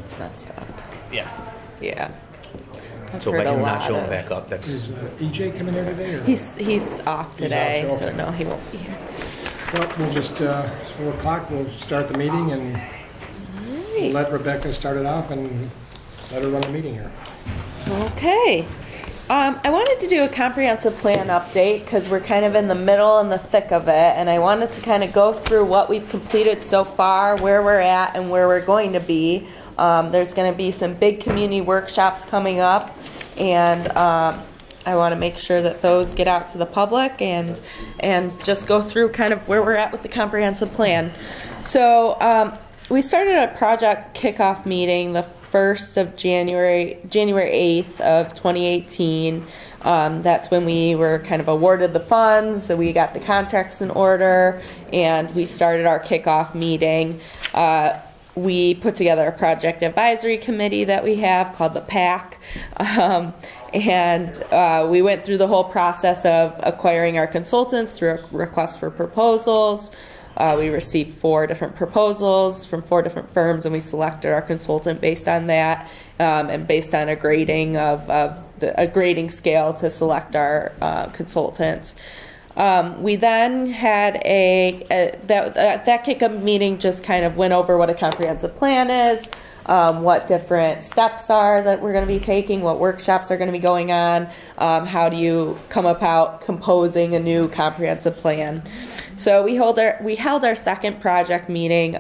It's messed up. Yeah. Yeah. I've So heard by a him not lot showing of- back up, that's... Is EJ coming here today? Or? He's off today, off, so okay. no, he won't be here. Well, we'll just, 4 o'clock, we'll start the meeting and we'll let Rebecca start it off and let her run the meeting here. Okay. I wanted to do a comprehensive plan update because we're kind of in the middle and the thick of it, and I wanted to kind of go through what we've completed so far, where we're at, and where we're going to be. There's going to be some big community workshops coming up, and I want to make sure that those get out to the public and just go through kind of where we're at with the comprehensive plan. So we started a project kickoff meeting the 1st of January 8th of 2018. That's when we were kind of awarded the funds, so we got the contracts in order, and we started our kickoff meeting. We put together a project advisory committee that we have called the PAC, and we went through the whole process of acquiring our consultants through a request for proposals. We received 4 different proposals from 4 different firms, and we selected our consultant based on that, and based on a grading a grading scale to select our consultant. We then had that kickoff meeting just kind of went over what a comprehensive plan is, what different steps are that we're going to be taking, what workshops are going to be going on, how do you come about composing a new comprehensive plan. So we held our second project meeting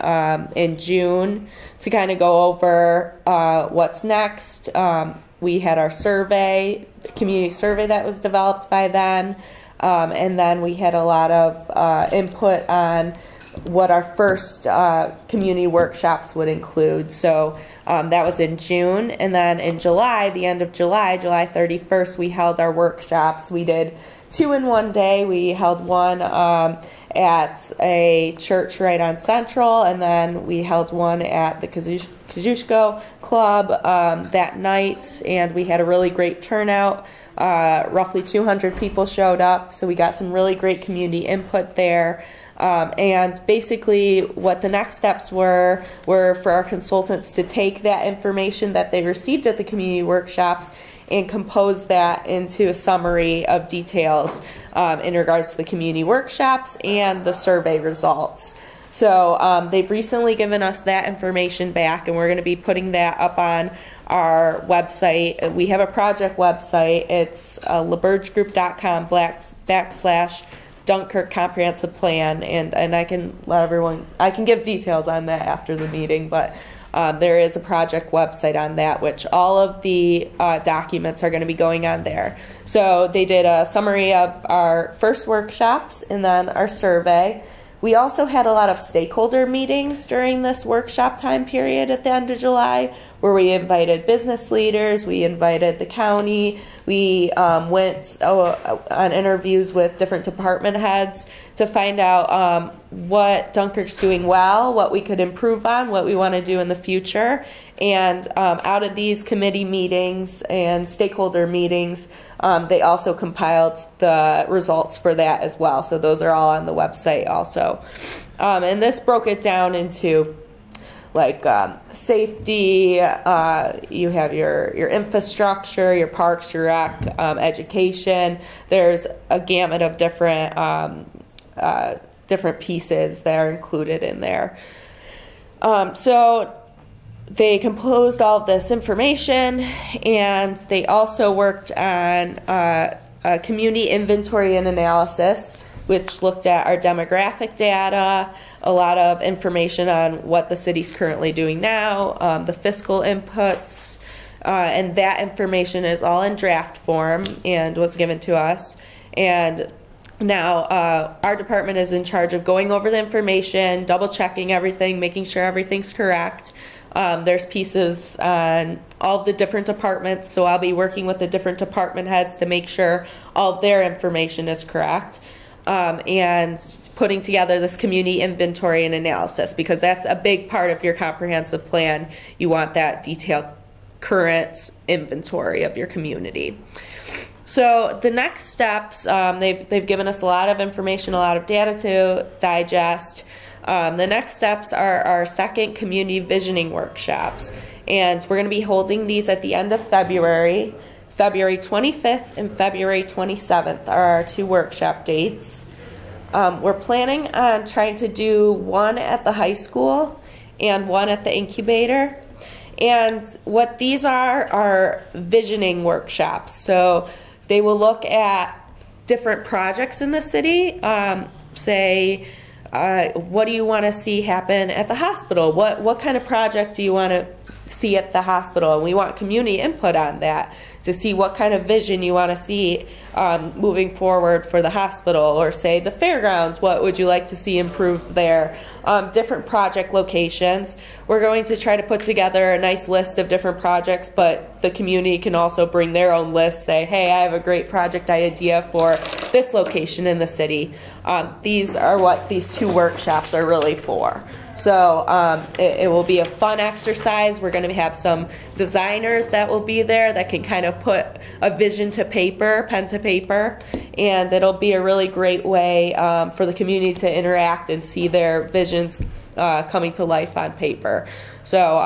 in June to kind of go over what's next. We had our survey, community survey that was developed by then, and then we had a lot of input on what our first community workshops would include. So that was in June, and then in July, the end of July, July 31st, we held our workshops. We did 2 in one day. We held one at a church right on Central, and then we held one at the Kosciuszko Club that night, and we had a really great turnout. Roughly 200 people showed up, so we got some really great community input there. And basically what the next steps were for our consultants to take that information that they received at the community workshops and compose that into a summary of details in regards to the community workshops and the survey results. So they've recently given us that information back, and we're going to be putting that up on our website. We have a project website. It's labergegroup.com/Dunkirk Comprehensive Plan, and I can give details on that after the meeting, but there is a project website on that, which all of the documents are going to be going on there. So they did a summary of our first workshops and then our survey. We also had a lot of stakeholder meetings during this workshop time period at the end of July, where we invited business leaders, we invited the county, we went on interviews with different department heads to find out what Dunkirk's doing well, what we could improve on, what we want to do in the future. And out of these committee meetings and stakeholder meetings, they also compiled the results for that as well. So those are all on the website also. And this broke it down into like safety, you have your infrastructure, your parks, your rec, education. There's a gamut of different pieces that are included in there. So they composed all of this information, and they also worked on a community inventory and analysis, which looked at our demographic data, a lot of information on what the city's currently doing now, the fiscal inputs, and that information is all in draft form and was given to us. And now our department is in charge of going over the information, double checking everything, making sure everything's correct. There's pieces on all the different departments, so I'll be working with the different department heads to make sure all of their information is correct. And putting together this community inventory and analysis, because that's a big part of your comprehensive plan. You want that detailed current inventory of your community. So the next steps, they've given us a lot of information, a lot of data to digest. The next steps are our second community visioning workshops, and we're going to be holding these at the end of February. February 25th and February 27th are our 2 workshop dates. We're planning on trying to do one at the high school and one at the incubator. And what these are visioning workshops. So they will look at different projects in the city. Say, what do you want to see happen at the hospital? What kind of project do you want to see at the hospital? And we want community input on that to see what kind of vision you want to see moving forward for the hospital. Or say the fairgrounds, what would you like to see improved there? Different project locations. We're going to try to put together a nice list of different projects, but the community can also bring their own list, say, hey, I have a great project idea for this location in the city. These are what these 2 workshops are really for. So it will be a fun exercise. We're going to have some designers that will be there that can kind of put a vision to paper, pen to paper, and it'll be a really great way for the community to interact and see their visions coming to life on paper. So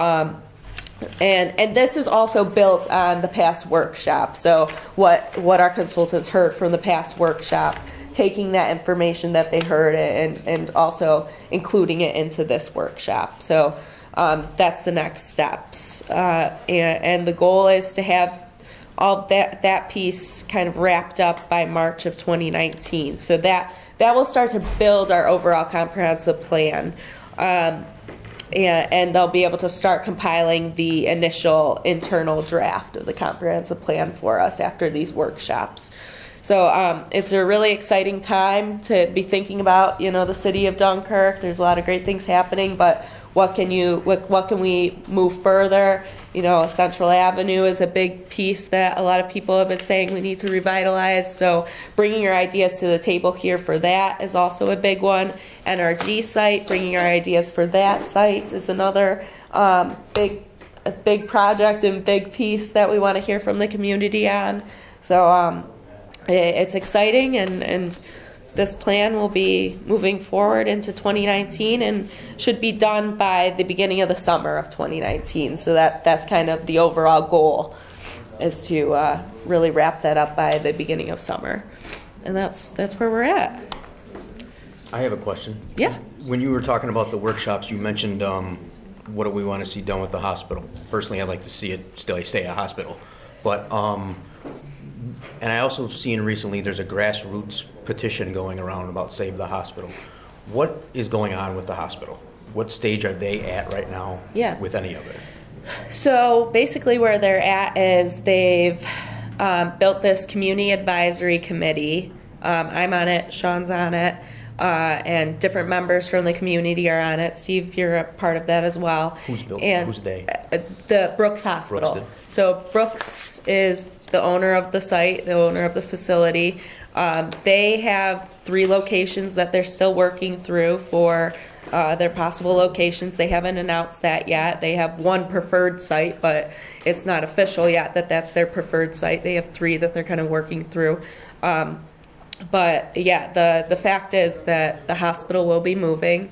and this is also built on the past workshop. So what our consultants heard from the past workshop, taking that information that they heard and also including it into this workshop. So that's the next steps. And the goal is to have all that piece kind of wrapped up by March of 2019. So that will start to build our overall comprehensive plan. And they'll be able to start compiling the initial internal draft of the comprehensive plan for us after these workshops. So it's a really exciting time to be thinking about, the city of Dunkirk. There's a lot of great things happening, but what can we move further? Central Avenue is a big piece that a lot of people have been saying we need to revitalize. So bringing your ideas to the table here for that is also a big one. NRG site, bringing our ideas for that site is another big project and big piece that we want to hear from the community on. So it's exciting, and this plan will be moving forward into 2019 and should be done by the beginning of the summer of 2019. So that's kind of the overall goal, is to really wrap that up by the beginning of summer. And that's where we're at. I have a question. Yeah. When you were talking about the workshops, you mentioned what do we want to see done with the hospital. Personally, I'd like to see it still stay a hospital. But and I also seen recently there's a grassroots petition going around about Save the Hospital. What is going on with the hospital? What stage are they at right now with any of it? So basically where they're at is they've built this community advisory committee. I'm on it, Sean's on it, and different members from the community are on it. Steve, you're a part of that as well. Who's built? Who's they? The Brooks Hospital. So Brooks is the owner of the site, the owner of the facility. They have 3 locations that they're still working through for their possible locations. They haven't announced that yet. They have 1 preferred site, but it's not official yet that that's their preferred site. They have 3 that they're kind of working through. But yeah, the fact is that the hospital will be moving,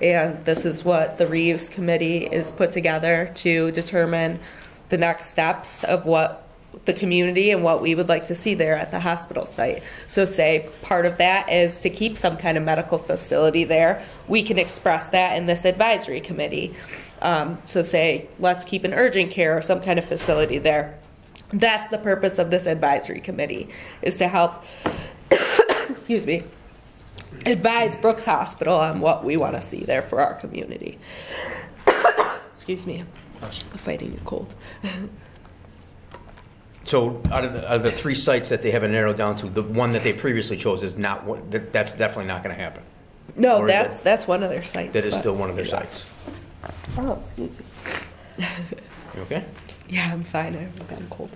and this is what the reuse committee is put together to determine the next steps of what the community and what we would like to see there at the hospital site. So say part of that is to keep some kind of medical facility there. We can express that in this advisory committee. So say, let's keep an urgent care or some kind of facility there. That's the purpose of this advisory committee, is to help excuse me, advise Brooks Hospital on what we want to see there for our community. Excuse me, I'm fighting a cold. So out of the 3 sites that they haven't narrowed down to, the one that they previously chose is not what, that's definitely not going to happen. No, that's one of their sites. That is still one of their sites. Oh, excuse me. You okay? Yeah, I'm fine. I've been cold.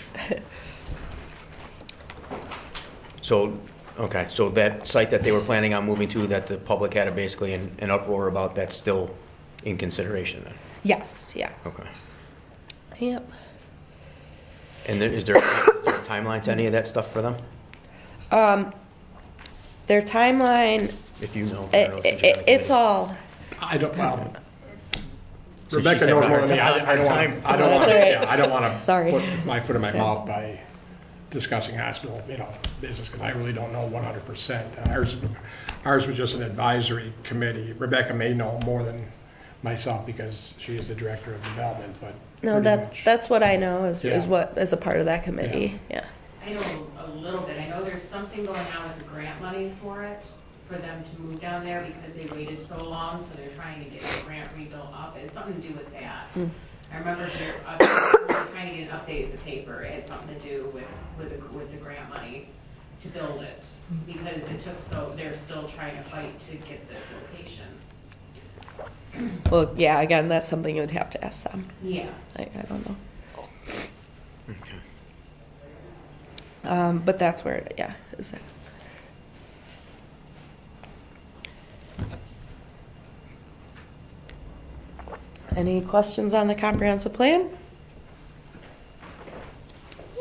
So, okay, so that site that they were planning on moving to, that the public had basically an uproar about, that's still in consideration then? Yes, yeah. Okay. Yep. And is there a timeline to any of that stuff for them? Their timeline, If you know. it's all, I don't, well, So she Rebecca said knows more hard than me. time. I don't want That's all right. to, I don't want to Sorry. put my foot in my mouth by discussing hospital, business, because I really don't know 100%. Ours was just an advisory committee. Rebecca may know more than myself because she is the director of development, but No, pretty much. that's what I know is Yeah. what is a part of that committee. Yeah. I know a little bit. I know there's something going on with the grant money for it, for them to move down there because they waited so long, so they're trying to get the grant rebuilt up. It's something to do with that. I remember us trying to get an update of the paper. It had something to do with the grant money to build it because it took so, they're still trying to fight to get this location. Well, yeah. Again, that's something you would have to ask them. Yeah. I don't know. Okay. But that's where it. Yeah. Is it. Any questions on the comprehensive plan?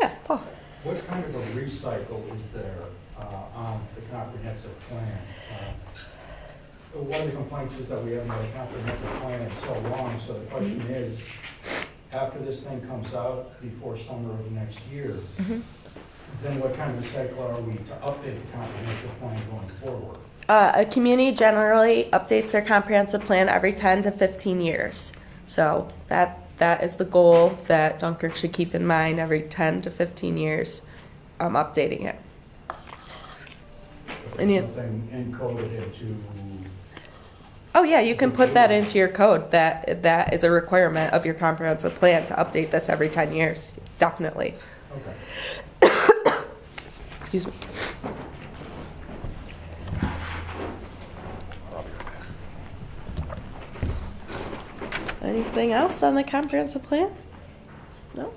Yeah, Paul. What kind of a recycle is there on the comprehensive plan? One of the complaints is that we haven't had a comprehensive plan in so long, so the question is, after this thing comes out before summer of next year, then what kind of recycle are we to update the comprehensive plan going forward? A community generally updates their comprehensive plan every 10 to 15 years. So that is the goal that Dunkirk should keep in mind every 10 to 15 years, updating it. There's something encoded into. Oh yeah, you can put that into your code. That is a requirement of your comprehensive plan to update this every 10 years. Definitely. Okay. Excuse me. Anything else on the comprehensive plan? No?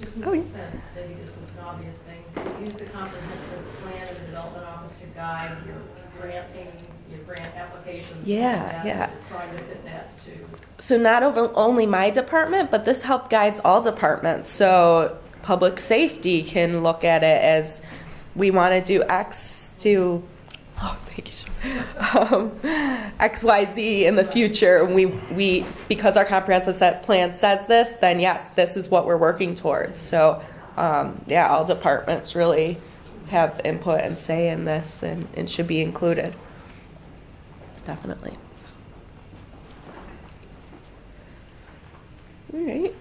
Just Oh, yeah. makes sense. Maybe this is an obvious thing. Use the comprehensive plan of the development office to guide your granting, your grant applications. Yeah, yeah. Try to fit that too. So not only my department, but this help guides all departments. So public safety can look at it as we want to do X to thank you. XYZ in the future. And we because our comprehensive plan says this, then yes, this is what we're working towards. So yeah, all departments really have input and say in this and should be included. Definitely. All right.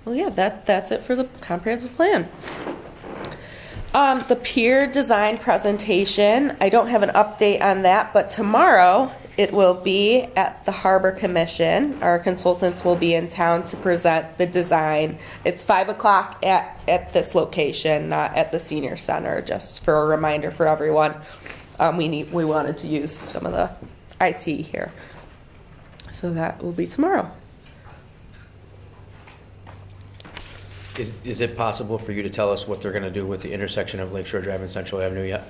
Well, yeah, that's it for the comprehensive plan. The peer design presentation, I don't have an update on that, but tomorrow it will be at the Harbor Commission. Our consultants will be in town to present the design. It's 5 o'clock at this location, not at the senior center, just for a reminder for everyone. We wanted to use some of the IT here. So that will be tomorrow. Is it possible for you to tell us what they're going to do with the intersection of Lakeshore Drive and Central Avenue yet?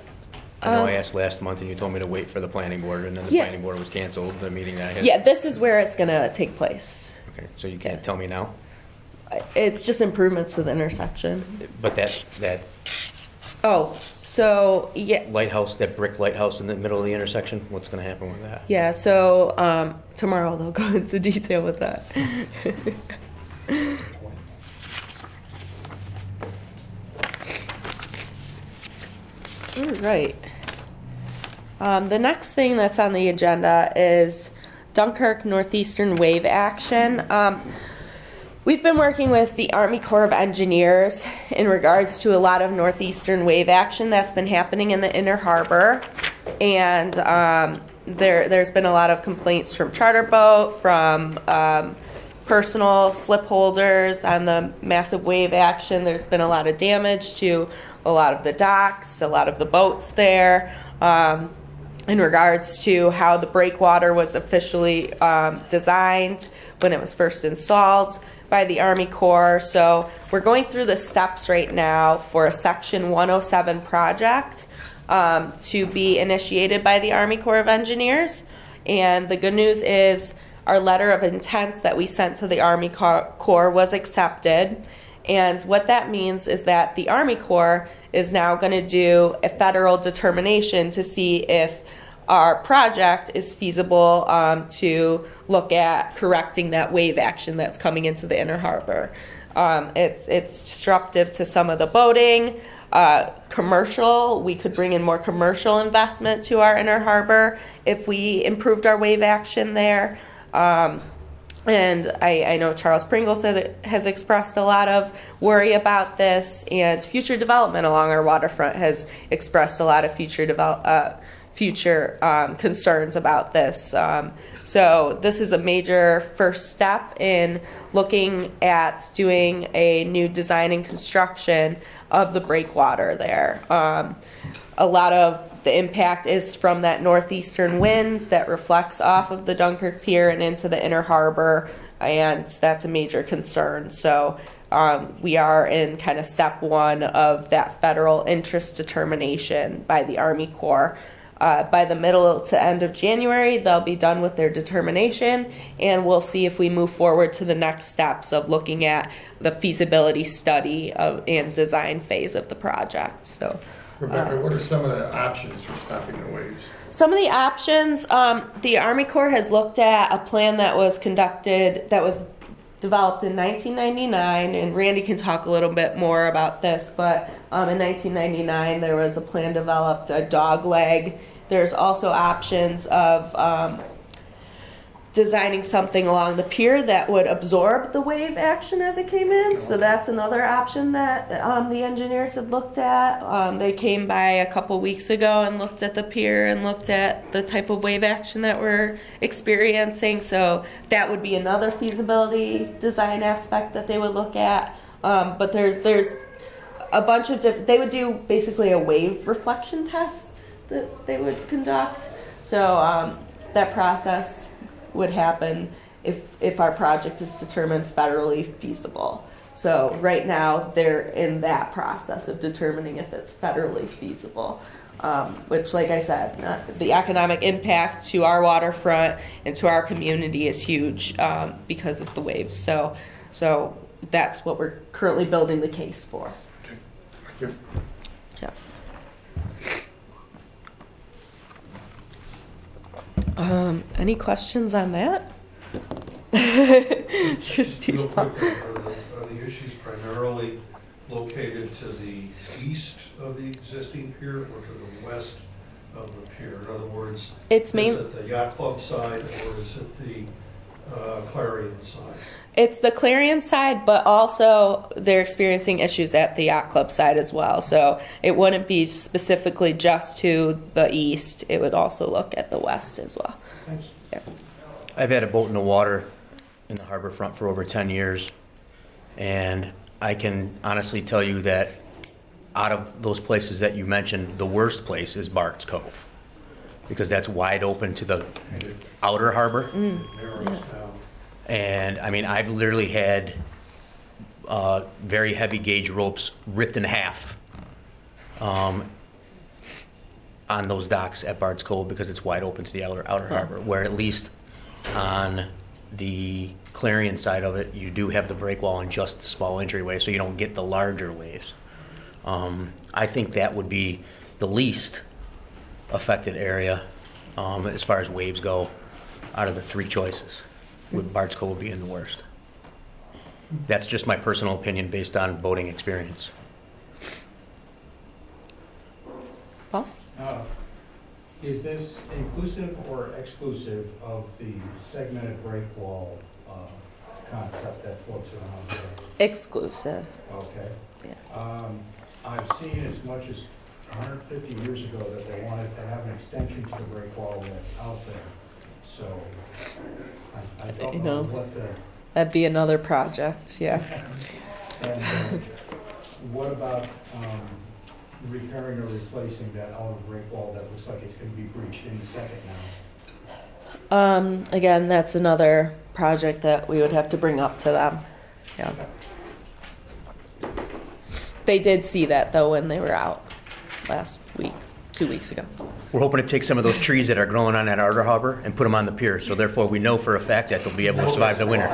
I know I asked last month and you told me to wait for the planning board, and then the Yeah. planning board was canceled, the meeting that I had. Yeah, this is where it's going to take place. Okay, so you can't tell me now? It's just improvements to the intersection. But that Oh, so yeah. lighthouse, that brick lighthouse in the middle of the intersection, what's going to happen with that? Yeah, so tomorrow they'll go into detail with that. All right. The next thing that's on the agenda is Dunkirk Northeastern Wave Action. We've been working with the Army Corps of Engineers in regards to a lot of Northeastern Wave Action that's been happening in the Inner Harbor. And there's been a lot of complaints from charter boat, from personal slip holders on the massive wave action. There's been a lot of damage to a lot of the docks, a lot of the boats there, in regards to how the breakwater was officially designed when it was first installed by the Army Corps. So we're going through the steps right now for a Section 107 project to be initiated by the Army Corps of Engineers. And the good news is our letter of intents that we sent to the Army Corps was accepted. And what that means is that the Army Corps is now going to do a federal determination to see if our project is feasible to look at correcting that wave action that's coming into the inner harbor. It's disruptive to some of the boating. Commercial, we could bring in more commercial investment to our inner harbor if we improved our wave action there. And I know Charles Pringle has expressed a lot of worry about this, and future development along our waterfront has expressed a lot of future concerns about this. So this is a major first step in looking at doing a new design and construction of the breakwater there. A lot of the impact is from that northeastern wind that reflects off of the Dunkirk Pier and into the inner harbor, and that's a major concern. So we are in kind of step one of that federal interest determination by the Army Corps. By the middle to end of January, they'll be done with their determination, and we'll see if we move forward to the next steps of looking at the feasibility study and design phase of the project. So, Rebecca, what are some of the options for stopping the waves? some of the options, the Army Corps has looked at a plan that was developed in 1999, and Randy can talk a little bit more about this, but in 1999 there was a plan developed, a dog leg. There's also options of designing something along the pier that would absorb the wave action as it came in. So that's another option that the engineers had looked at. They came by a couple weeks ago and looked at the pier and looked at the type of wave action that we're experiencing. So that would be another feasibility design aspect that they would look at. But there's a bunch of different, they would do basically a wave reflection test that they would conduct. So that process would happen if our project is determined federally feasible. So right now they're in that process of determining if it's federally feasible, which, like I said, the economic impact to our waterfront and to our community is huge because of the waves. So that's what we're currently building the case for. Okay. Thank you. Yeah. Any questions on that? Just Real quickly, are the issues primarily located to the east of the existing pier or to the west of the pier? In other words, is it the yacht club side or is it the Clarion side? It's the Clarion side, but also they're experiencing issues at the yacht club side as well. So it wouldn't be specifically just to the east. It would also look at the west as well. Thanks. Yeah. I've had a boat in the water in the harbor front for over 10 years, and I can honestly tell you that out of those places that you mentioned, the worst place is Bart's Cove, because that's wide open to the outer harbor. It narrows down. And I mean, I've literally had very heavy gauge ropes ripped in half on those docks at Bard's Cove because it's wide open to the outer harbor, where at least on the Clarion side of it, you do have the breakwall and just the small entryway, so you don't get the larger waves. I think that would be the least affected area as far as waves go out of the three choices. Bard's Cove would be in the worst. That's just my personal opinion based on boating experience. Paul? Is this inclusive or exclusive of the segmented breakwall concept that floats around there? Exclusive. Okay. Yeah. I've seen as much as 150 years ago that they wanted to have an extension to the breakwall that's out there. So I don't know what the... That'd be another project, yeah. And what about repairing or replacing that outer breakwall that looks like it's going to be breached any second now? Again, that's another project that we would have to bring up to them. Yeah. They did see that though when they were out last week, 2 weeks ago. We're hoping to take some of those trees that are growing on that outer harbor and put them on the pier, so therefore we know for a fact that they'll be able to survive the winter.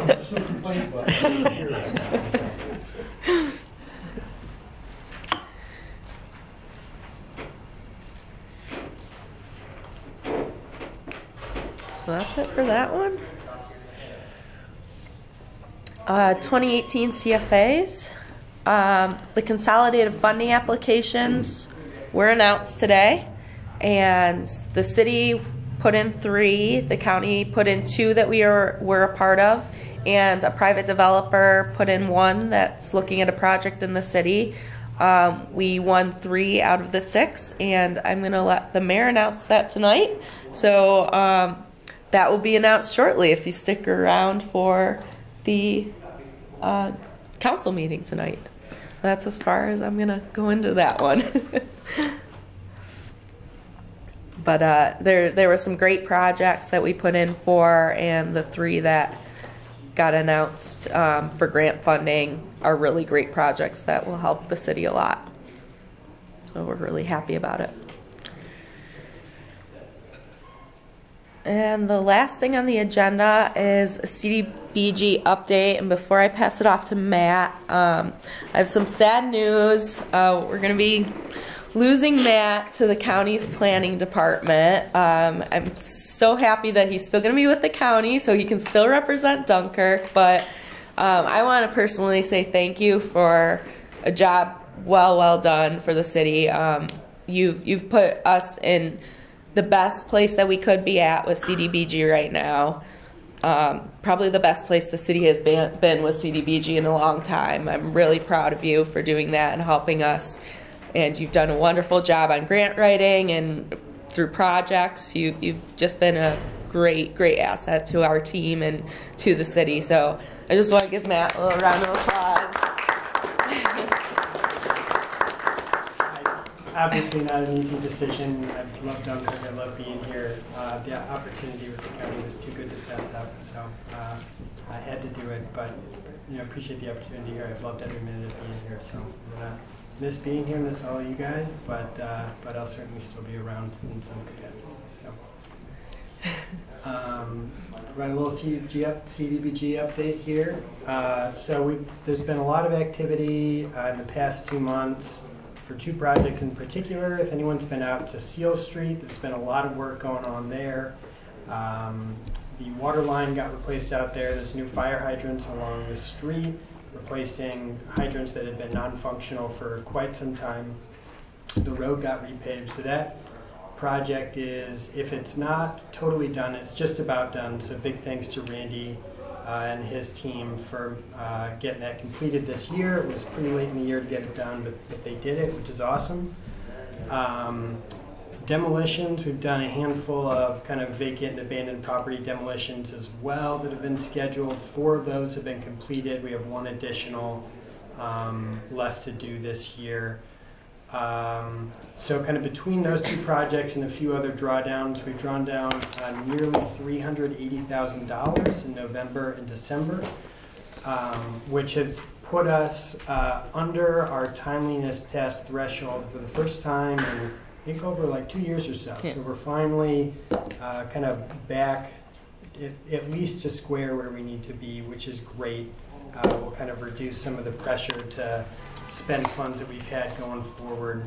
There's no complaints about it here right now, so. that's it for that one. 2018 CFAs. The consolidated funding applications were announced today, and the city put in 3, the county put in 2 that were a part of, and a private developer put in 1 that's looking at a project in the city. We won 3 out of the 6, and I'm going to let the mayor announce that tonight. So that will be announced shortly if you stick around for the council meeting tonight. That's as far as I'm going to go into that one. But there were some great projects that we put in for, and the 3 that got announced for grant funding are really great projects that will help the city a lot. So we're really happy about it. And the last thing on the agenda is a CDBG update. And before I pass it off to Matt, I have some sad news. We're going to be losing Matt to the county's planning department. I'm so happy that he's still going to be with the county so he can still represent Dunkirk. But I want to personally say thank you for a job well done for the city. You've put us in the best place that we could be at with CDBG right now. Probably the best place the city has been with CDBG in a long time. I'm really proud of you for doing that and helping us. And you've done a wonderful job on grant writing and through projects. You've just been a great asset to our team and to the city. So I just want to give Matt a little round of applause. Obviously not an easy decision. I love Dunkirk. I love being here. The opportunity with the county was too good to pass up, so I had to do it. But appreciate the opportunity here. I've loved every minute of being here. So I'm gonna miss being here, miss all you guys. But I'll certainly still be around in some capacity. So run a little CDBG update here. There's been a lot of activity in the past 2 months. For 2 projects in particular. If anyone's been out to Seal Street, there's been a lot of work going on there. The water line got replaced out there. There's new fire hydrants along the street, replacing hydrants that had been non-functional for quite some time. The road got repaved, so that project is, if it's not totally done, it's just about done. So big thanks to Randy and his team for getting that completed this year. It was pretty late in the year to get it done, but they did it, which is awesome. Demolitions, we've done a handful of kind of vacant and abandoned property demolitions as well that have been scheduled. 4 of those have been completed. We have 1 additional left to do this year. So kind of between those 2 projects and a few other drawdowns, we've drawn down nearly $380,000 in November and December, which has put us under our timeliness test threshold for the first time in, I think, over like 2 years or so. Yeah. So we're finally kind of back at least to square where we need to be, which is great. We'll kind of reduce some of the pressure to spend funds that we've had going forward,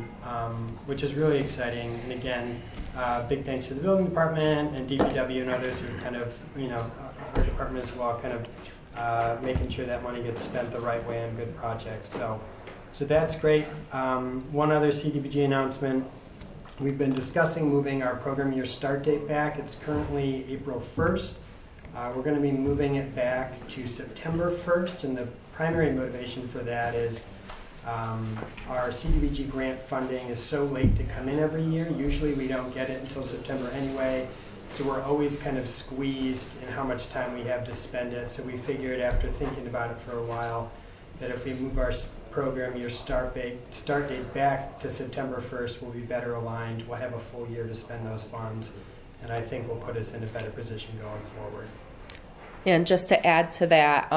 which is really exciting. And again, big thanks to the building department and DPW and others who kind of, our department as well, kind of making sure that money gets spent the right way on good projects. So that's great. One other CDBG announcement. We've been discussing moving our program year start date back. It's currently April 1st. We're going to be moving it back to September 1st, and the primary motivation for that is our CDBG grant funding is so late to come in every year. Usually we don't get it until September anyway, so we're always kind of squeezed in how much time we have to spend it. So we figured, after thinking about it for a while, that if we move our program year start date back to September 1st, we'll be better aligned. We'll have a full year to spend those funds, and I think will put us in a better position going forward. And just to add to that,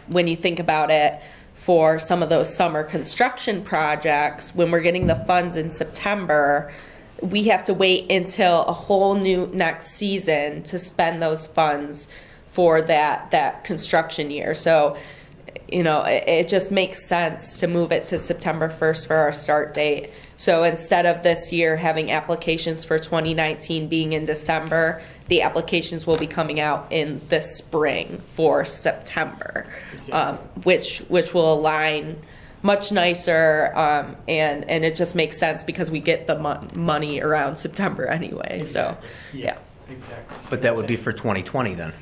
when you think about it, for some of those summer construction projects, when we're getting the funds in September, we have to wait until a whole new next season to spend those funds for that construction year. So it just makes sense to move it to September 1st for our start date. So instead of this year having applications for 2019 being in December, the applications will be coming out in the spring for September, which will align much nicer, and it just makes sense because we get the money around September anyway. Exactly. So yeah, exactly. So But that would be for 2020 then?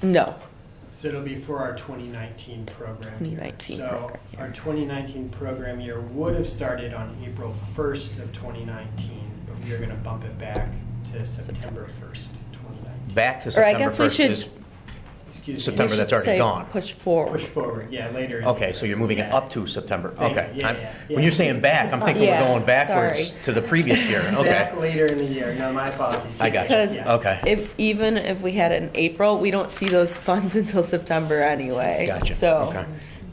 no. So it'll be for our 2019 program year. 2019 So program year. our 2019 program year would have started on April 1st of 2019, but we are going to bump it back to September 1st, 2019. Back to Or I September guess we 1st should- is Excuse September. me. that's already say gone. Push forward. Push forward, yeah, later. in the Okay, year. so you're moving it Yeah. up to September. Thank Okay. you. Yeah, yeah. When you're saying back, I'm thinking Yeah, we're going backwards sorry. to the previous year. Okay. Back later in the year. No, my apologies. I got you. Because Yeah. Okay. even if we had it in April, we don't see those funds until September anyway. Gotcha. So Okay.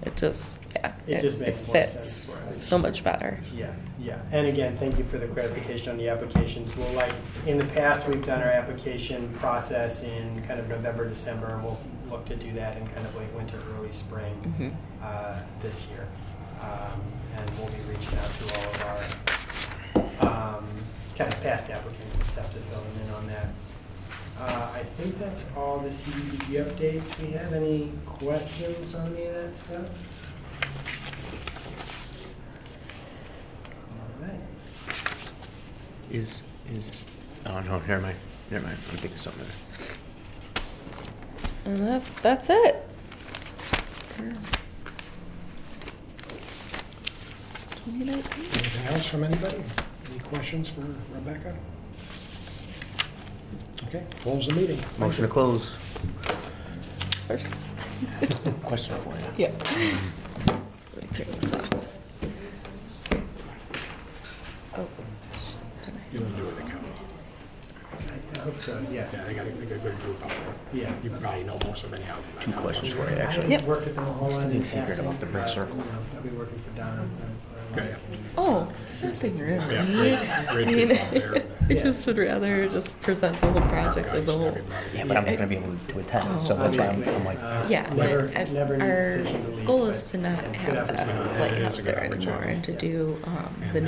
it just It just makes more fits sense for us. so much better. Yeah, yeah. And again, thank you for the clarification on the applications. We'll in the past, we've done our application process in kind of November, December, and we'll look to do that in kind of late winter, early spring this year. And we'll be reaching out to all of our kind of past applicants and stuff to fill them in on that. I think that's all the CDBG updates. We have any questions on any of that stuff? All right. Oh no, never mind. Never mind. I'm thinking something. And that's it. 2019. Anything else from anybody? Any questions for Rebecca? Okay, close the meeting. Motion to close. First. Question for you. Yeah. Let me turn this off. Oh. You'll enjoy the county. I hope so, yeah. Yeah, they got a good group out there. Yeah. You probably know most of them anyhow. Two questions for you, I actually. haven't worked with them a whole lot in the secret passing, about the brick but, circle? I'll be working for Don. Okay. Oh, nothing really. Yeah, great I mean, group out there. I just would rather just present the whole project as a whole. Yeah, but I'm not gonna be able to attend, so that's why Obviously, I'm like, Yeah, never, but never needs our decision to leave. goal but is to not good have efforts. that lighthouse there anymore and to do the new